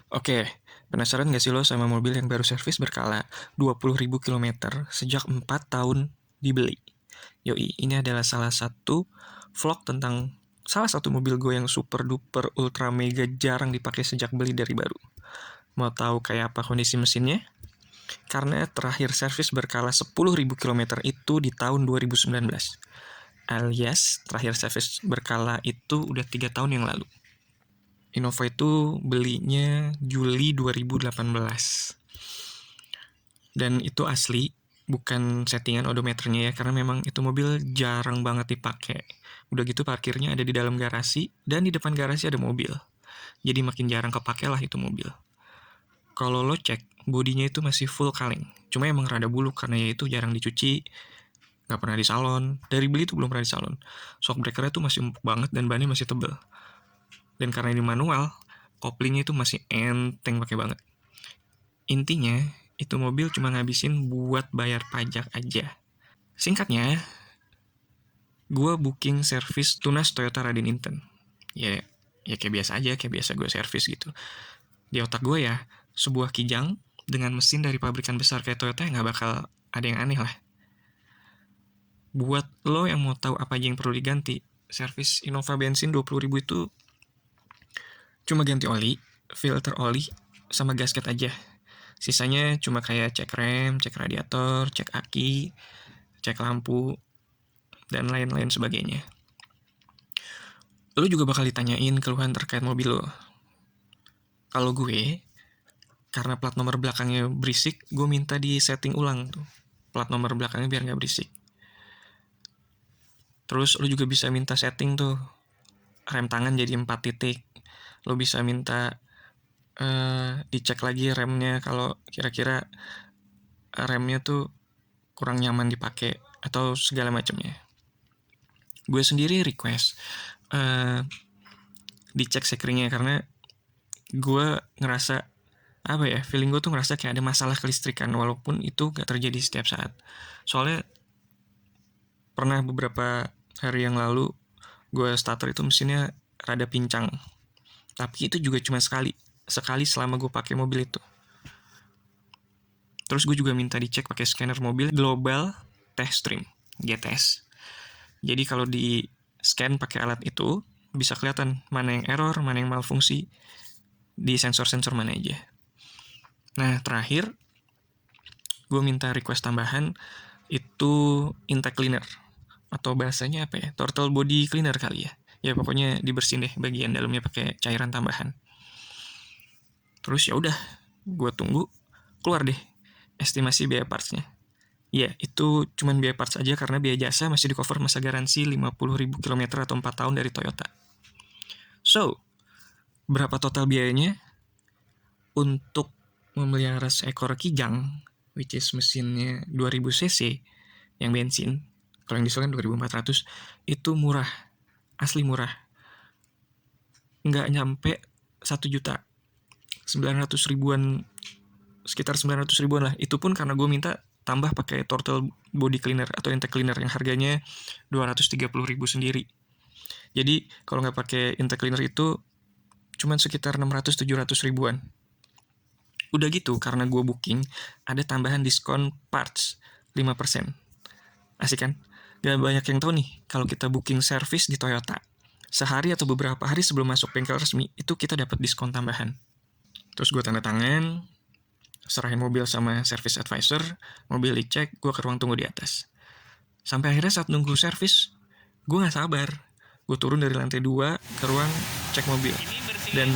Oke, penasaran gak sih lo sama mobil yang baru servis berkala 20.000 kilometer sejak 4 tahun dibeli? Yoi, ini adalah salah satu vlog tentang salah satu mobil gue yang super duper ultra mega jarang dipakai sejak beli dari baru. Mau tahu kayak apa kondisi mesinnya? Karena terakhir servis berkala 10.000 kilometer itu di tahun 2019. Alias terakhir servis berkala itu udah 3 tahun yang lalu. Innova itu belinya Juli 2018. Dan itu asli, bukan settingan odometernya ya, karena memang itu mobil jarang banget dipakai. Udah gitu parkirnya ada di dalam garasi, dan di depan garasi ada mobil. Jadi makin jarang kepake lah itu mobil. Kalau lo cek, bodinya itu masih full kaleng. Cuma emang rada buluk karena ya itu jarang dicuci, nggak pernah di salon. Dari beli itu belum pernah di salon. Shock breakernya tuh masih empuk banget dan bannya masih tebel. Dan karena ini manual, koplingnya itu masih enteng pakai banget. Intinya, itu mobil cuma ngabisin buat bayar pajak aja. Singkatnya, gue booking servis tunas Toyota Raden Inten. Ya, ya kayak biasa aja, kayak biasa gue servis gitu. Di otak gue ya, sebuah Kijang dengan mesin dari pabrikan besar kayak Toyota ya nggak bakal ada yang aneh lah. Buat lo yang mau tahu apa aja yang perlu diganti, servis Innova bensin 20.000 itu cuma ganti oli, filter oli, sama gasket aja. Sisanya cuma kayak cek rem, cek radiator, cek aki, cek lampu, dan lain-lain sebagainya. Lo juga bakal ditanyain keluhan terkait mobil lo. Kalau gue, karena plat nomor belakangnya berisik, gue minta di setting ulang tuh. Plat nomor belakangnya biar nggak berisik. Terus lo juga bisa minta setting tuh, rem tangan jadi 4 titik. Lo bisa minta dicek lagi remnya kalau kira-kira remnya tuh kurang nyaman dipakai atau segala macamnya. Gue sendiri request dicek sekringnya karena gue ngerasa apa ya, feeling gue tuh ngerasa kayak ada masalah kelistrikan walaupun itu gak terjadi setiap saat. Soalnya pernah beberapa hari yang lalu gue starter itu mesinnya rada pincang, tapi itu juga cuma sekali selama gue pakai mobil itu. Terus gue juga minta dicek pakai scanner mobil Global Test Stream GTS. Jadi kalau di scan pakai alat itu bisa kelihatan mana yang error, mana yang malfungsi di sensor-sensor mana aja. Nah terakhir gue minta request tambahan itu intake cleaner atau bahasanya apa ya, throttle body cleaner kali ya. Ya pokoknya dibersihin deh bagian dalamnya pakai cairan tambahan. Terus ya udah, gue tunggu keluar deh estimasi biaya partsnya. Ya, itu cuman biaya parts aja karena biaya jasa masih di cover masa garansi 50.000 kilometer atau 4 tahun dari Toyota. So, berapa total biayanya? Untuk memelihara seekor Kijang, which is mesinnya 2000 cc, yang bensin, kalau yang diesel kan 2400, itu murah, asli murah. Nggak nyampe 1 juta, 900 ribuan, sekitar 900 ribuan lah. Itu pun karena gue minta tambah pakai throttle body cleaner atau intake cleaner yang harganya 230 ribu sendiri. Jadi kalau nggak pakai intake cleaner itu cuman sekitar 600-700 ribuan. Udah gitu karena gue booking ada tambahan diskon parts 5%. Asik kan? Gak banyak yang tahu nih kalau kita booking service di Toyota, sehari atau beberapa hari sebelum masuk bengkel resmi itu kita dapat diskon tambahan. Terus gue tanda tangan, serahin mobil sama service advisor, mobil dicek, gue ke ruang tunggu di atas. Sampai akhirnya saat nunggu servis, gue gak sabar. Gue turun dari lantai 2 ke ruang cek mobil. Dan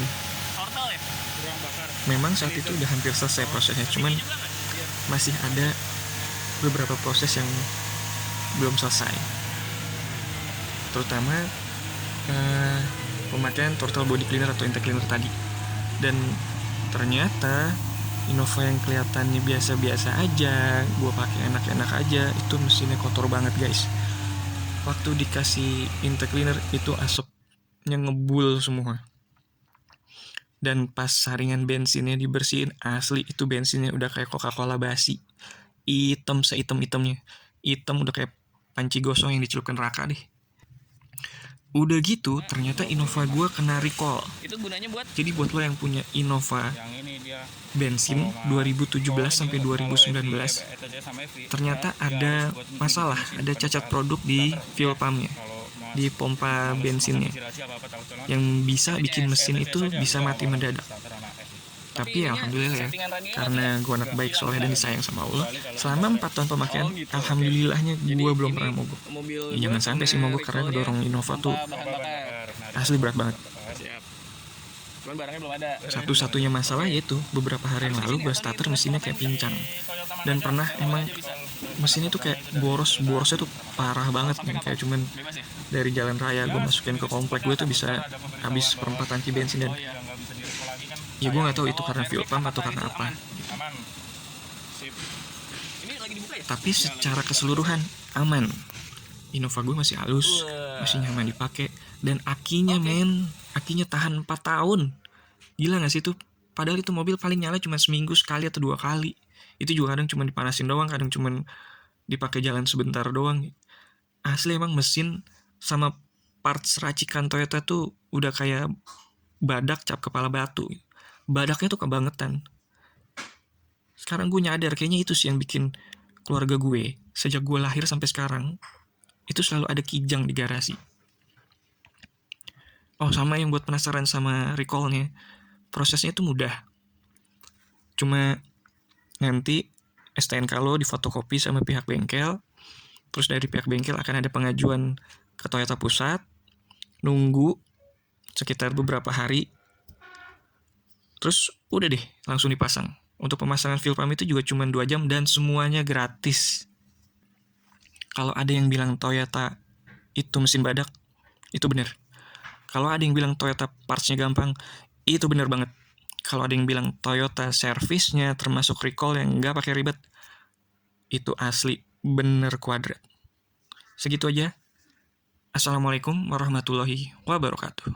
memang saat itu udah hampir selesai prosesnya, cuman masih ada beberapa proses yang belum selesai. Terutama pemakaian throttle body cleaner atau intake cleaner tadi. Dan ternyata Innova yang kelihatannya biasa-biasa aja, gue pakai enak-enak aja, itu mesinnya kotor banget guys. Waktu dikasih intake cleaner itu asapnya ngebul semua. Dan pas saringan bensinnya dibersihin, asli itu bensinnya udah kayak Coca-Cola basi. Hitam sehitam-hitamnya. Hitam udah kayak panci gosong yang dicelupkan raka deh. Udah gitu, ternyata Innova gue kena recall. Itu gunanya buat Jadi buat lo yang punya Innova yang ini dia bensin 2017 sampai 2019, ternyata ada masalah, ada cacat produk di fuel pumpnya, di pompa bensinnya, yang bisa bikin mesin itu bisa mati mendadak. Tapi ya alhamdulillah ya, karena gue anak baik soalnya dan disayang sama Allah, selama 4 tahun pemakaian, alhamdulillahnya gue belum pernah mogok. mobil Ya, jangan sampai sih mogok karena ngedorong Innova tuh bahan bakar. asli berat banget. Siap. Cuman barangnya belum ada. Satu-satunya masalah yaitu beberapa hari yang lalu gue starter mesinnya kayak pincang. Dan pernah emang mesinnya tuh kayak borosnya tuh parah banget nih. Kayak cuman Bebas ya? dari jalan raya gue masukin ke komplek gue tuh bisa habis perempat tangki bensin. Dan ya gue gak tahu itu karena fuel pump atau karena apa. aman. Sip. Ini lagi dibuka ya? Tapi secara keseluruhan aman. Innova gue masih halus, masih nyaman dipakai. Dan akinya akinya tahan 4 tahun. Gila gak sih itu? Padahal itu mobil paling nyala cuma seminggu sekali atau 2 kali. Itu juga kadang cuma dipanasin doang, kadang cuma dipakai jalan sebentar doang. Asli emang mesin sama parts racikan Toyota tuh udah kayak badak cap kepala batu. Badaknya tuh kebangetan. Sekarang gue nyadar kayaknya itu sih yang bikin keluarga gue sejak gue lahir sampai sekarang itu selalu ada kijang di garasi. Oh, sama yang buat penasaran sama recallnya, prosesnya itu mudah. Cuma nanti STNK lo difotokopi sama pihak bengkel, terus dari pihak bengkel akan ada pengajuan ke Toyota Pusat, nunggu sekitar beberapa hari, terus udah deh langsung dipasang. Untuk pemasangan fuel pump itu juga cuma 2 jam dan semuanya gratis. Kalau ada yang bilang Toyota itu mesin badak, itu bener. Kalau ada yang bilang Toyota partsnya gampang, itu bener banget. Kalau ada yang bilang Toyota servisnya termasuk recall yang nggak pakai ribet, itu asli bener kuadrat. Segitu aja. Assalamualaikum warahmatullahi wabarakatuh.